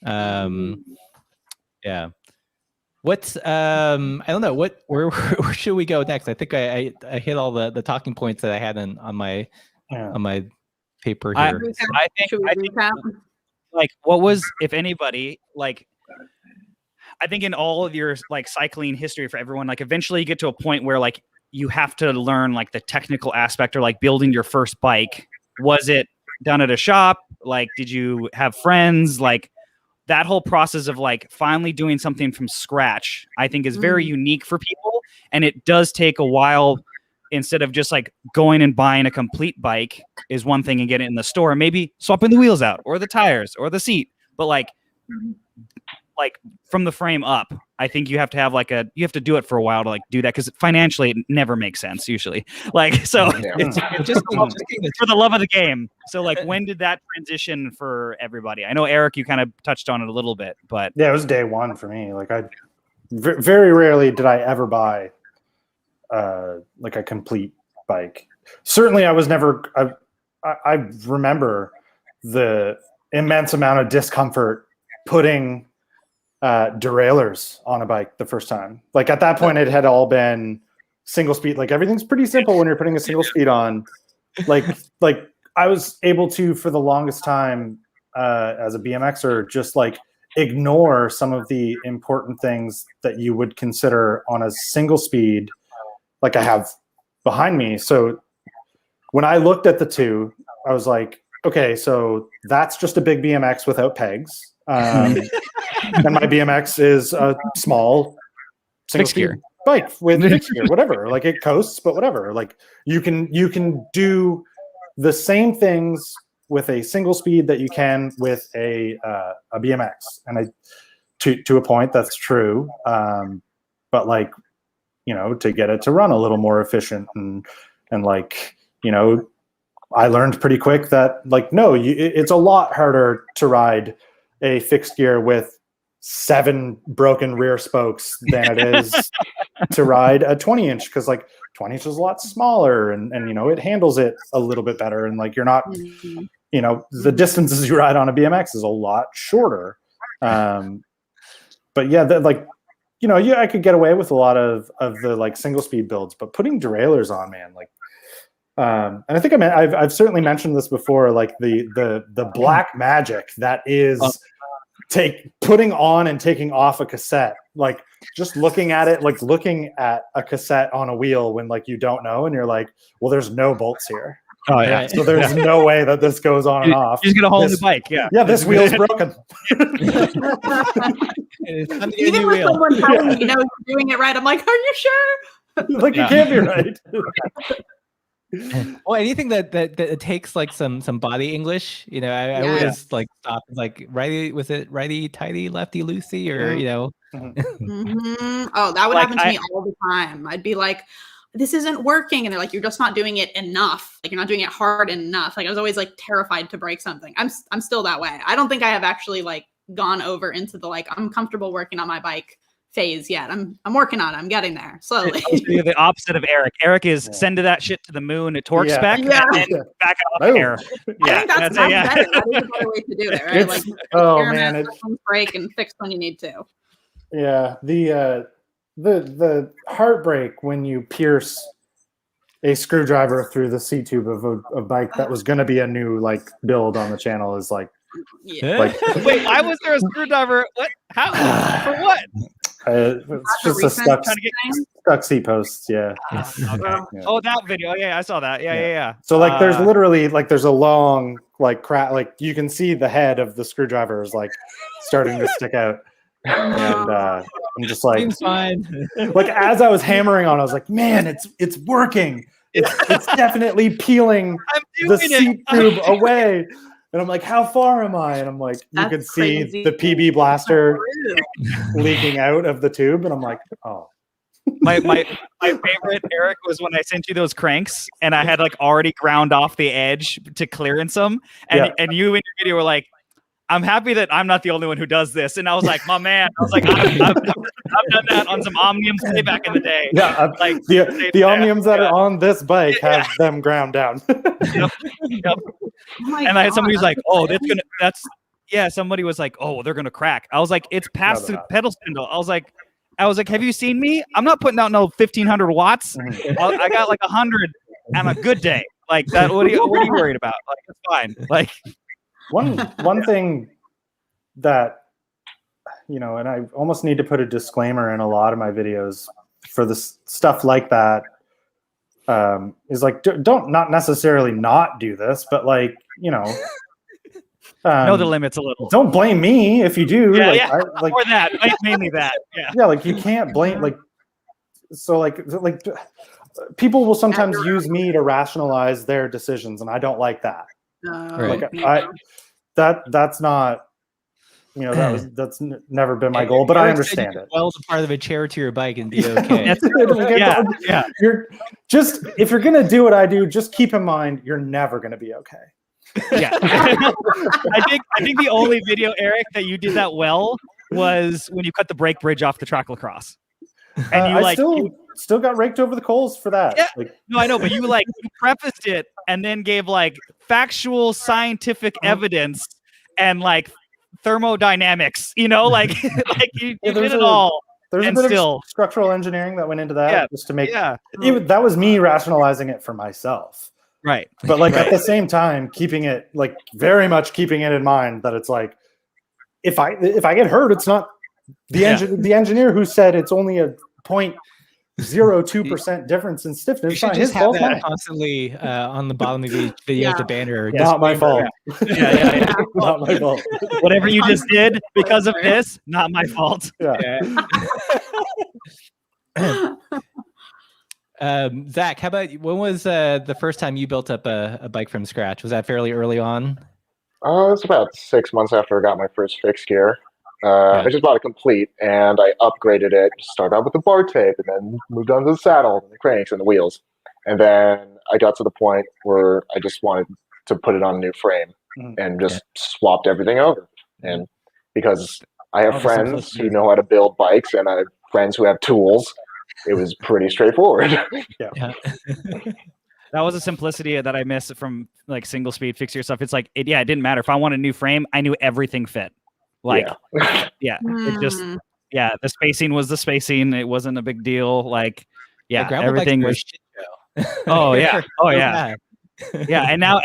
Yeah. What's I don't know where should we go next? I think I hit all the talking points that I had on my paper here. I think what was, if anybody, I think in all of your cycling history for everyone, eventually you get to a point where you have to learn the technical aspect or building your first bike. Was it done at a shop? Did you have friends? That whole process of finally doing something from scratch, I think is very unique for people. And it does take a while. Instead of just going and buying a complete bike is one thing and getting it in the store, maybe swapping the wheels out or the tires or the seat. But like from the frame up, I think you have to have you have to do it for a while to like do that because financially it never makes sense usually. Like so, it's just for the love of the game. So like, when did that transition for everybody? I know Eric, you kind of touched on it a little bit, but yeah, it was day one for me. Like very rarely did I ever buy like a complete bike. Certainly, I was never. I remember the immense amount of discomfort putting derailleurs on a bike the first time. Like at that point, it had all been single speed. Like everything's pretty simple when you're putting a single speed on. Like I was able to, for the longest time, as a BMXer, just like ignore some of the important things that you would consider on a single speed, like I have behind me. So when I looked at the two, I was like, okay, so that's just a big BMX without pegs. And my BMX is a small single speed bike with fixed gear, whatever. Like it coasts, but whatever. Like you can do the same things with a single speed that you can with a BMX. And to a point, that's true. But like, you know, to get it to run a little more efficient and like, you know, I learned pretty quick that like, no, it's a lot harder to ride a fixed gear with 7 broken rear spokes than it is to ride a 20-inch, because like 20-inch is a lot smaller and you know, it handles it a little bit better, and like you're not, you know, the distances you ride on a BMX is a lot shorter. But yeah, like, you know, I could get away with a lot of the like single speed builds, but putting derailleurs on, man, like, and I think I've certainly mentioned this before, like the black magic that is putting on and taking off a cassette, like just looking at it, like looking at a cassette on a wheel when like you don't know, and you're like, well, there's no bolts here. Oh yeah. So there's no way that this goes on and off. You just get a whole new bike. Yeah. Yeah, this wheel's broken. Even with someone telling you know you're doing it right, I'm like, are you sure? Like you can't be right. Well, anything that takes like some body English, you know, I always like stop like righty tighty, lefty loosey, or you know. Oh, that would happen to me all the time. I'd be like, this isn't working, and they're like, you're just not doing it enough. Like you're not doing it hard enough. Like I was always like terrified to break something. I'm still that way. I don't think I have actually like gone over into the like I'm comfortable working on my bike phase yet. I'm working on it. I'm getting there slowly. You're the opposite of Eric. Eric is send that shit to the moon at torque spec and then back it off air. I think that's better. That is a better way to do it, right? Like break and fix when you need to. Yeah, the heartbreak when you pierce a screwdriver through the C tube of a bike that was going to be a new like build on the channel is like, like wait, why was there a screwdriver? What? How? For what? It's just a stuck C posts. Yeah. Oh, that video. Yeah, I saw that. Yeah. So like, there's literally like there's a long like crack. Like you can see the head of the screwdriver is like starting to stick out. And I'm just like, seems fine. Like as I was hammering on, I was like, man, it's working. It's definitely peeling the C tube away. And I'm like, how far am I? And I'm like, you can see the PB blaster leaking out of the tube. And I'm like, oh. My favorite, Eric, was when I sent you those cranks and I had like already ground off the edge to clearance them. And you in your video were like, I'm happy that I'm not the only one who does this. And I was like, my man, I was like, I've done that on some Omniums way back in the day. Yeah, like the Omniums that are on this bike have them ground down. Yep. Oh and I had somebody who's like, oh, somebody was like, oh, they're gonna crack. I was like, it's past the pedal spindle. I was like, have you seen me? I'm not putting out no 1,500 watts. I got like 100 on a good day. Like that. What are you worried about? Like it's fine. Like one thing that, you know, and I almost need to put a disclaimer in a lot of my videos for this stuff like that, is like, don't not necessarily not do this, but like, you know, know the limits a little. Don't blame me if you do. Or that, mainly that. Yeah, like you can't blame like. So like people will sometimes use me to rationalize their decisions, and I don't like that. Like that's not you know, that's never been my goal, but I understand it. Weld a part of a chair to your bike and be okay. Yeah. You're just, if you're gonna do what I do, just keep in mind you're never gonna be okay. Yeah. I think the only video, Eric, that you did that well was when you cut the brake bridge off the track lacrosse. And you still got raked over the coals for that. Yeah. No, I know, but you prefaced it and then gave factual scientific evidence and thermodynamics, you know, you did it all. There's a bit of structural engineering that went into that just to make that was me rationalizing it for myself. Right. But at the same time, keeping it very much keeping it in mind that it's if I get hurt, it's not the engineer who said it's only a 0.02% difference in stiffness. You should just have that constantly on the bottom of the video, the banner. Not my fault. Yeah. Not my fault. Whatever you just did because of this, not my fault. Zach, how about when was the first time you built up a bike from scratch? Was that fairly early on? It was about 6 months after I got my first fixed gear. I just bought it complete and I upgraded it. Started out with the bar tape and then moved on to the saddle and the cranks and the wheels. And then I got to the point where I just wanted to put it on a new frame and just swapped everything over. And because I have friends who know how to build bikes and I have friends who have tools, it was pretty straightforward. That was a simplicity that I miss from single speed fix gear stuff. It's it didn't matter. If I want a new frame, I knew everything fit. It just the spacing was the spacing. It wasn't a big deal. Everything was yeah. And now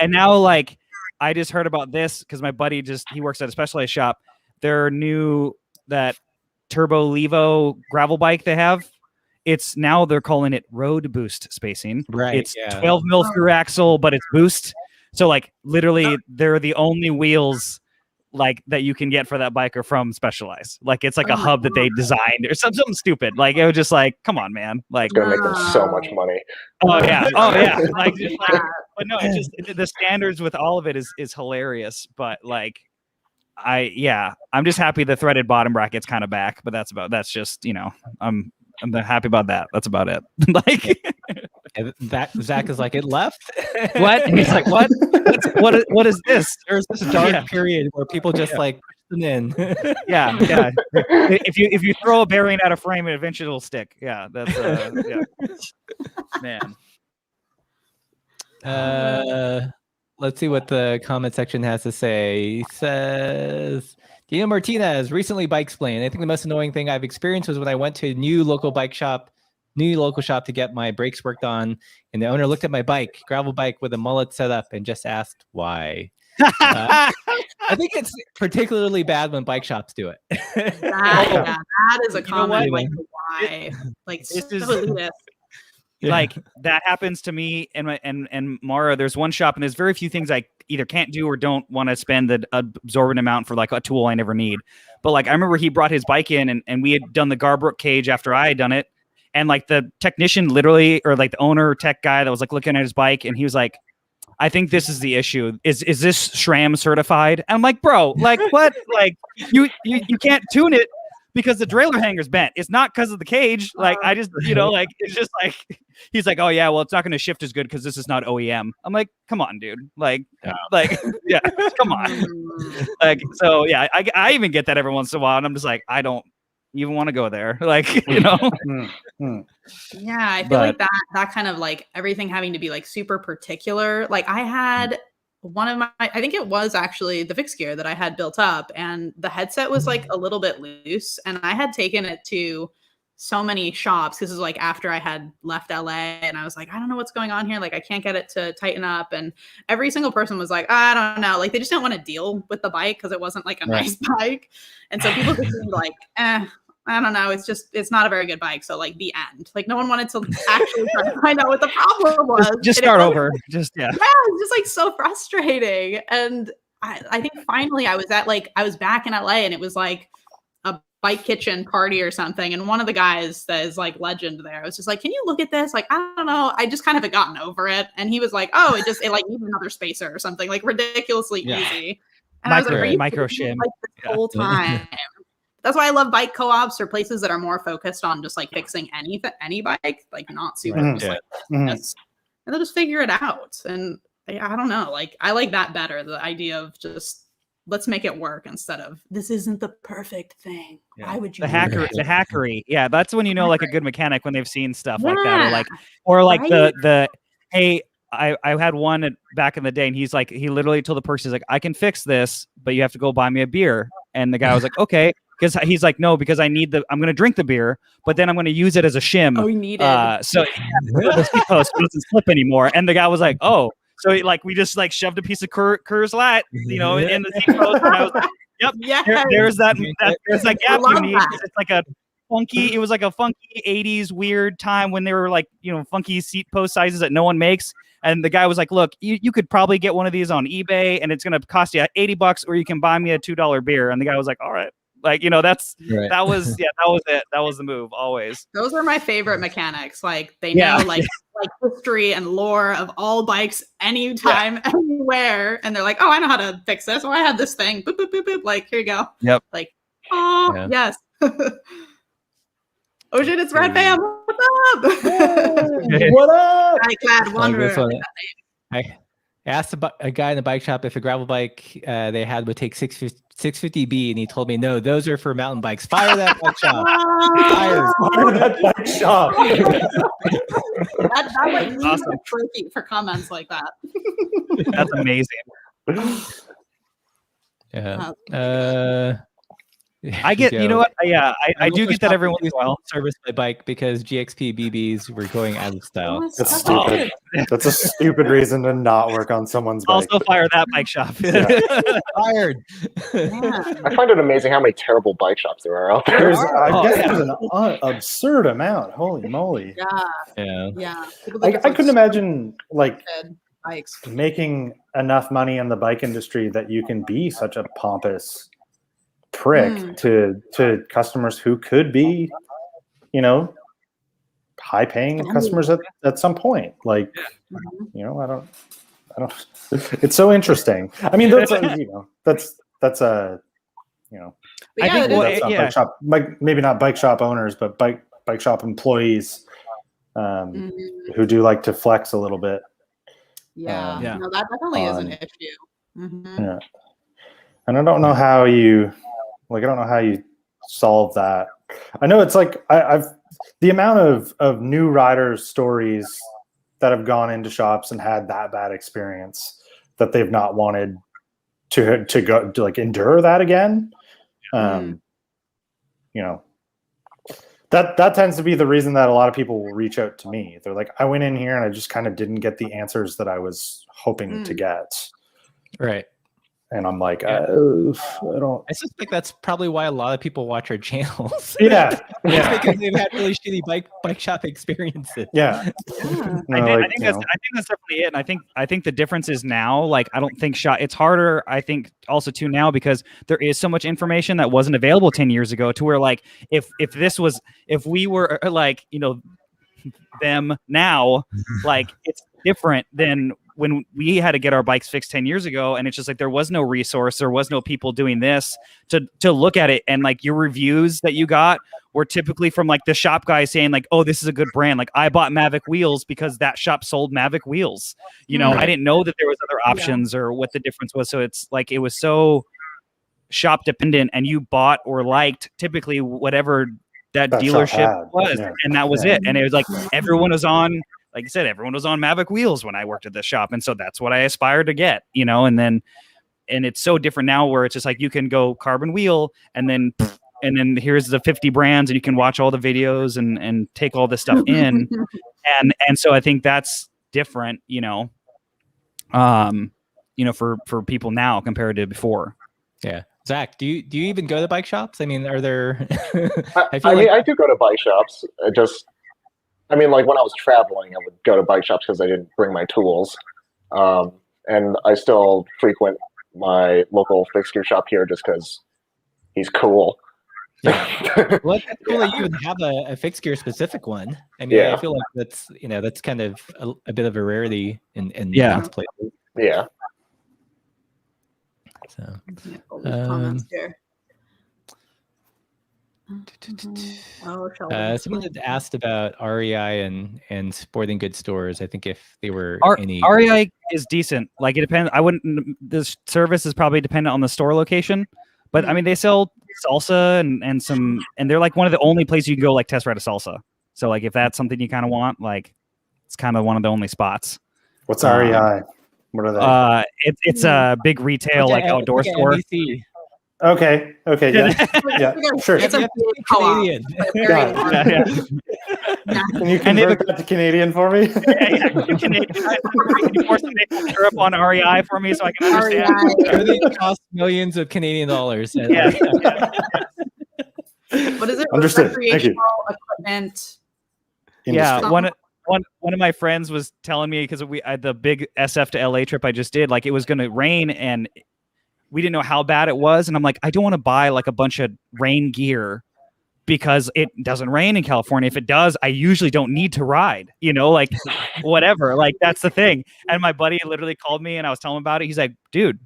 I just heard about this because my buddy he works at a Specialized shop. Their new that Turbo Levo gravel bike they have. It's now they're calling it road boost spacing. Right. It's 12 mil through axle, but it's boost. So literally they're the only wheels that you can get for that bike are from Specialized. It's a hub that they designed or something stupid. It was just come on, man. It's gonna make them so much money. Oh yeah. But no, it's just the standards with all of it is hilarious. But I'm just happy the threaded bottom bracket's kind of back. But that's just I'm happy about that. That's about it. Zach is it left. What? And he's what? What is this? There's this dark period where people just push them in. Yeah. If you throw a bearing at a frame, eventually it'll stick. Yeah, that's man. Let's see what the comment section has to say. He says, Dino Martinez, recently bike explained. I think the most annoying thing I've experienced was when I went to a new local shop to get my brakes worked on, and the owner looked at my bike, gravel bike with a mullet set up, and just asked why. I think it's particularly bad when bike shops do it. That is a common why. That happens to me and Mara. There's one shop and there's very few things I either can't do or don't want to spend the absorbent amount for a tool I never need. But I remember he brought his bike in and we had done the Garbrook cage after I had done it. And the technician literally, or the owner tech guy that was looking at his bike, and he was like, I think this is the issue. Is this SRAM certified? And I'm bro, what? You can't tune it because the derailleur hanger's bent. It's not because of the cage. I just, it's just he's oh yeah, well, it's not going to shift as good because this is not OEM. I'm come on, dude. Yeah, come on. So yeah, I even get that every once in a while, and I'm just I don't even want to go there. Yeah, I feel that kind of everything having to be super particular. I had one of my, I think it was actually the fixed gear that I had built up, and the headset was a little bit loose, and I had taken it to so many shops. This is after I had left LA, and I was I don't know what's going on here. I can't get it to tighten up, and every single person was I don't know. They just didn't want to deal with the bike because it wasn't a nice bike, and so people just seemed I don't know. It's not a very good bike. So the end. No one wanted to actually try to find out what the problem was. Just start over. Yeah, it's just so frustrating. And I think finally I was at I was back in LA, and it was a bike kitchen party or something. And one of the guys that is legend there, I was just can you look at this? I don't know. I just kind of had gotten over it. And he was oh, it needs another spacer or something ridiculously easy. And I was like, micro shim like the whole time. That's why I love bike co-ops or places that are more focused on just like fixing any bike, like not super like this. And they'll just figure it out. And I don't know, like I like that better. The idea of just let's make it work instead of this isn't the perfect thing. Why would you? The hackery. Yeah, that's when you know like a good mechanic when they've seen stuff like that, or like the hey. I had one back in the day, and he's like, he literally told the person, he's like, I can fix this, but you have to go buy me a beer. And the guy was like, okay, because he's like, no, because I'm going to drink the beer, but then I'm going to use it as a shim. Oh, you need it. So the seat post doesn't slip anymore. And the guy was like, oh, so like we just like shoved a piece of Coors Light, in the seat post, and I was like, yep, there's that gap you need. It's like a funky. It was like a funky 80s weird time when they were like, funky seat post sizes that no one makes. And the guy was like, look, you could probably get one of these on eBay and it's going to cost you $80, or you can buy me a $2 beer. And the guy was like, all right. Like, that was it. That was the move always. Those are my favorite mechanics. Like they know like history and lore of all bikes anytime, anywhere. And they're like, oh, I know how to fix this. Oh, I have this thing. Boop, boop, boop, boop. Like, here you go. Yep. Like, oh, yes. Oh shit, it's Red Fam. What's up? What up? Glad Wanderer. I asked a guy in the bike shop if a gravel bike they had would take 650B, and he told me, no, those are for mountain bikes. Fire that bike shop. Fire that bike shop. that would leave a trophy for comments like that. That's amazing. Yeah. I get, you know what? Yeah, I do get that every once in a while. Service my bike because GXP BBs were going out of style. That's stupid. That's a stupid reason to not work on someone's bike. Also fire that bike shop. Fired. I find it amazing how many terrible bike shops there are out there. There's an absurd amount. Holy moly. Yeah. I couldn't imagine like bikes making enough money in the bike industry that you can be such a pompous prick to customers who could be, high paying customers at some point. Like, I don't it's so interesting. I mean, that's that's a I think that's not bike shop, maybe not bike shop owners, but bike shop employees who do like to flex a little bit. No, that definitely is an issue. Yeah, and I don't know how you solve that. I know it's like I've the amount of new riders' stories that have gone into shops and had that bad experience that they've not wanted to go to like endure that again. That tends to be the reason that a lot of people will reach out to me. They're like, I went in here and I just kind of didn't get the answers that I was hoping to get. Right. And I'm like, I suspect that's probably why a lot of people watch our channels. Yeah. Because they've had really shitty bike shop experiences. Yeah. I think that's definitely it. And I think the difference is now, like, I don't think it's harder, I think also too now, because there is so much information that wasn't available 10 years ago, to where like if we were like, them now, like it's different than when we had to get our bikes fixed 10 years ago. And it's just like, there was no resource. There was no people doing this to look at it. And like your reviews that you got were typically from like the shop guy saying like, oh, this is a good brand. Like I bought Mavic wheels because that shop sold Mavic wheels. I didn't know that there was other options or what the difference was. So it's like, it was so shop dependent, and you bought or liked typically whatever that dealership was. Yeah. And that was it. And it was like, everyone was on, like you said, everyone was on Mavic wheels when I worked at the shop. And so that's what I aspired to get, and it's so different now, where it's just like, you can go carbon wheel and then here's the 50 brands and you can watch all the videos and take all this stuff in. and so I think that's different, for people now compared to before. Yeah. Zach, do you even go to bike shops? I mean, are there, I do go to bike shops. Like when I was traveling, I would go to bike shops because I didn't bring my tools. And I still frequent my local fixed gear shop here just because he's cool. Yeah. Well, it's cool that you even have a fixed gear specific one. I mean, I feel like that's kind of a bit of a rarity in most places. Yeah. So, all these comments here. Someone had asked about REI and sporting goods stores. I think if they were REI is decent. Like it depends. I wouldn't. The service is probably dependent on the store location, but I mean they sell salsa and some, and they're like one of the only places you can go like test ride a salsa. So like if that's something you kind of want, like it's kind of one of the only spots. What's REI? What are they? It's a big retail like outdoor store. NBC. Okay. Yeah. Sure. It's a Canadian. Yeah. Can you convert that to Canadian for me? Yeah. Canadian. Can you force the Europe on REI for me so I can understand? Everything costs millions of Canadian dollars. Yeah. What is it? Understood. Thank you. Equipment. Yeah. One of my friends was telling me, because the big SF to LA trip I just did, like it was going to rain and we didn't know how bad it was. And I'm like, I don't want to buy like a bunch of rain gear because it doesn't rain in California. If it does, I usually don't need to ride, like whatever. Like that's the thing. And my buddy literally called me and I was telling him about it. He's like, dude,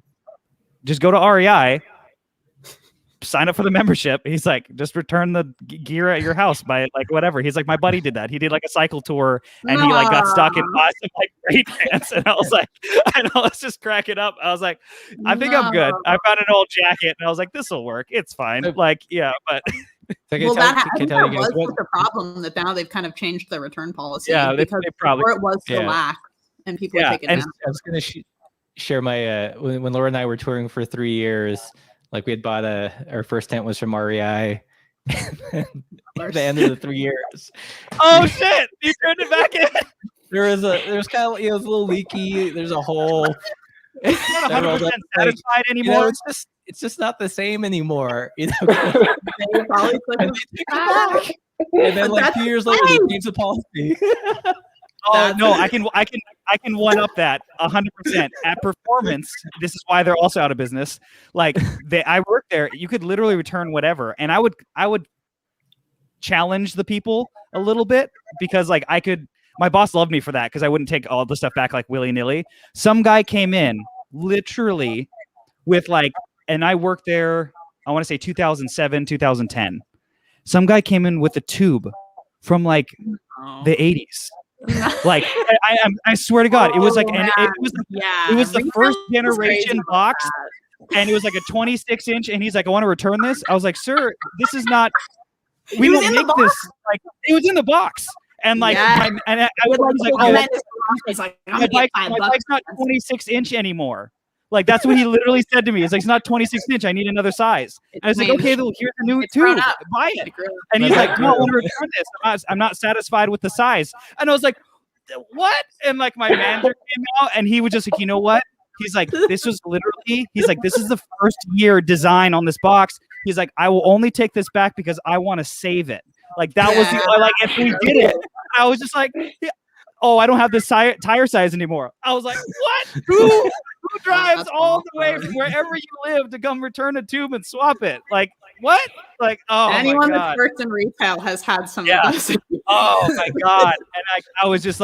just go to REI, sign up for the membership. He's like, just return the gear at your house by like whatever. He's like, my buddy did that. He did like a cycle tour and he like got stuck in some like great pants. And I was like, I know, let's just crack it up. I was like, I think I'm good. I found an old jacket and I was like, this will work. It's fine. Like, yeah, but well, that was such a problem that now they've kind of changed their return policy. Yeah, because they probably it was so lax and people were taking it. I was going to share my when Laura and I were touring for 3 years. Like we had bought our first tent was from REI. At the end of the 3 years. Oh shit! You turned it back in. There was kind of it was a little leaky. There's a hole. It's not 100% satisfied anymore. It's just not the same anymore. And then like 2 years later, they changed the policy. Oh no, I can one up that 100% at Performance. This is why they're also out of business. Like I worked there, you could literally return whatever, and I would challenge the people a little bit because like my boss loved me for that because I wouldn't take all the stuff back like willy-nilly. Some guy came in literally with like, and I worked there, I want to say 2007, 2010. Some guy came in with a tube from like the 80s. Like I swear to God, it was like it was the first generation box, and it was like a 26-inch. And he's like, I want to return this. I was like, sir, this is not. We don't make this. Like it was in the box, and like I was like, my bike's not 26-inch anymore. Like that's what he literally said to me. It's like, it's not 26-inch. I need another size. And I was like, okay, here's the new tube. Buy it. And he's like, no, I want to return this. I'm not satisfied with the size. And I was like, what? And like my manager came out and he was just like, you know what? He's like, this was literally, he's like, this is the first year design on this box. He's like, I will only take this back because I want to save it. Like that was like, if we did it, I was just like, oh, I don't have this tire size anymore. I was like, what? Who drives all the way from wherever you live to come return a tube and swap it? Like, what? Like, oh, anyone that's worked in retail has had some of those. Oh my God. And I was just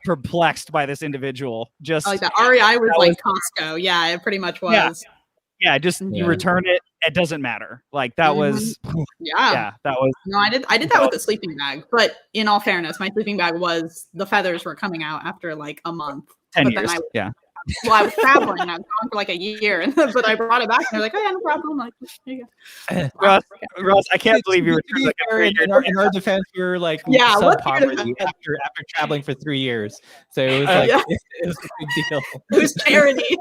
perplexed by this individual. Just like the REI was like Costco. Yeah, it pretty much was. Yeah, just you return it. It doesn't matter. Like that was that was. No, I did that with the sleeping bag. But in all fairness, my sleeping bag the feathers were coming out after like a month. 10 years. Well, I was traveling and I was gone for like a year, but I brought it back and they're like, oh yeah, no problem. I'm like, there you go. Ross, I can't believe you were in our defense. We were like sub-poverty after traveling for 3 years, so it was like it was a big deal. It was charity.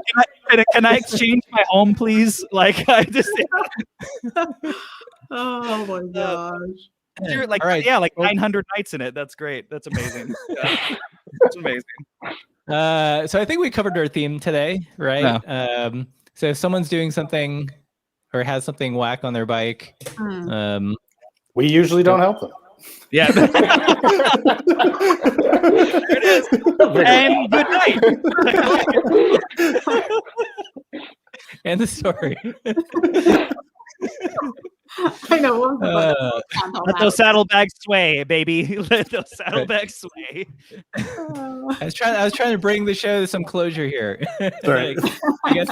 Can I exchange my home, please? Like I just. Oh my gosh. Like like 900 nights in it. That's great. That's amazing. That's amazing. So I think we covered our theme today, right? No. So if someone's doing something or has something whack on their bike, we usually don't help them. Yeah. There it is. And good night. And the story. I know. Let those saddlebags sway, baby. Let those saddlebags sway. I was trying to bring the show to some closure here. Right. I guess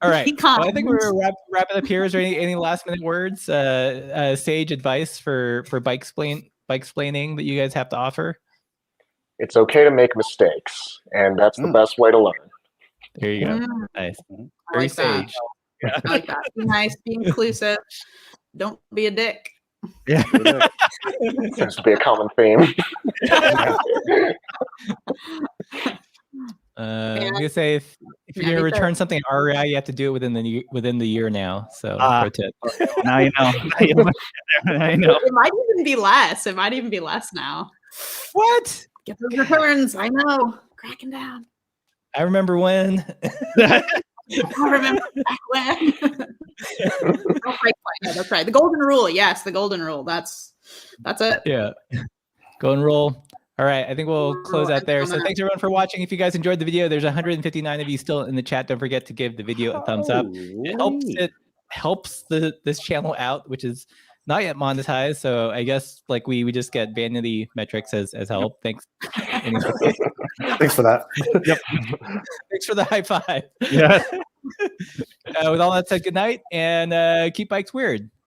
All right. Well, I think we're wrapping up here. Is there any last minute words, sage advice for bike explaining that you guys have to offer? It's okay to make mistakes, and that's the best way to learn. There you go. Nice. Very like sage. I like that. Be nice. Be inclusive. Don't be a dick. Yeah. Seems to be a common theme. I'm gonna say if you're gonna return something REI, you have to do it within the year now. So pro tip. Now you know. I know. It might even be less. It might even be less now. What? Get those returns. I know. Cracking down. I remember when. I remember back when. That's right. The golden rule. Yes, the golden rule. That's it. Yeah. Golden rule. All right, I think we'll close out there. So thanks everyone for watching. If you guys enjoyed the video, there's 159 of you still in the chat. Don't forget to give the video a thumbs up. It helps this channel out, which is not yet monetized. So I guess like we just get vanity metrics as help. Thanks. Anyway. Thanks for that. Yep. Thanks for the high five. Yeah. With all that said, good night and keep bikes weird.